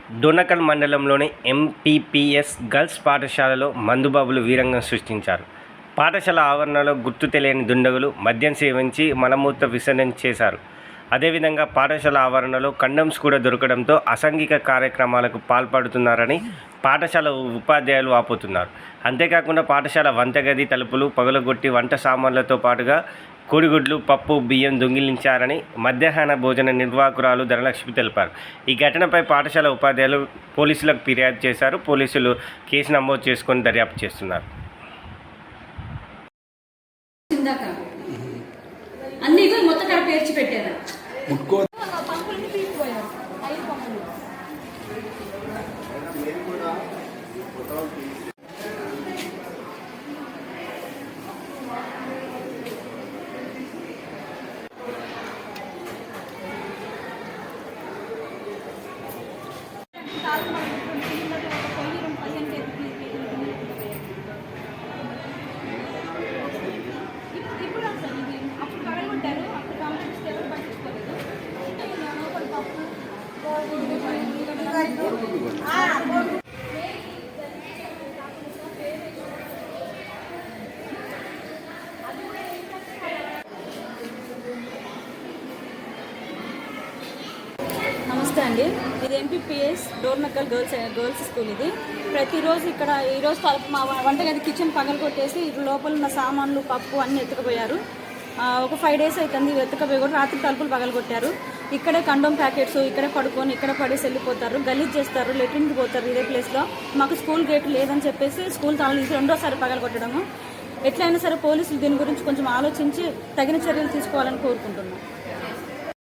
డోర్నకల్ మండలంలోని MPPS girls పాఠశాలలో మందుబాబులు వీరంగం సృష్టించారు. పాఠశాల ఆవరణలో గుర్తు తెలియని దుండగులు మద్యం సేవించి మలమూత్ర విసర్జన చేశారు. అదేవిధంగా పాఠశాల ఆవరణలో కండమ్స్ కూడా దొరకడంతో అసాంఘిక కార్యక్రమాలకు పాల్పడుతున్నారని పాఠశాల ఉపాధ్యాయులు వాపోతున్నారు. అంతేకాకుండా పాఠశాల వంటగది తలుపులు పగలగొట్టి వంట సామాన్లతో పాటుగా కోడిగుడ్లు, పప్పు, బియ్యం దొంగిలించారని మధ్యాహ్న భోజన నిర్వాహకురాలు ధనలక్ష్మి తెలిపారు. ఈ ఘటనపై పాఠశాల ఉపాధ్యాయులు పోలీసులకు ఫిర్యాదు చేశారు. పోలీసులు కేసు నమోదు చేసుకొని దర్యాప్తు చేస్తున్నారు. నమస్తే అండి. ఇది ఎంపీపీఎస్ డోర్నకల్ గర్ల్స్ స్కూల్. ఇది ప్రతిరోజు ఇక్కడ ఈరోజు మా వంటగది కిచెన్ పగలగొట్టేసి లోపల ఉన్న సామాన్లు, పప్పు అన్నీ ఎత్తుకుపోయారు. ఒక 5 days అవుతుంది ఎత్తుకపోయి కూడా రాత్రి తలుపులు పగలగొట్టారు. ఇక్కడే కండోమ్ ప్యాకెట్స్ ఇక్కడే పడుకొని ఇక్కడ పడేసి వెళ్ళిపోతారు, గలీజ్ చేస్తారు, లెట్రిన్కి పోతారు. ఇదే ప్లేస్లో మాకు స్కూల్ గేట్ లేదని చెప్పేసి స్కూల్ తాళాలు తీసి రెండోసారి పగలగొట్టడము. ఎట్లయినా సరే పోలీసులు దీని గురించి కొంచెం ఆలోచించి తగిన చర్యలు తీసుకోవాలని కోరుకుంటున్నాం.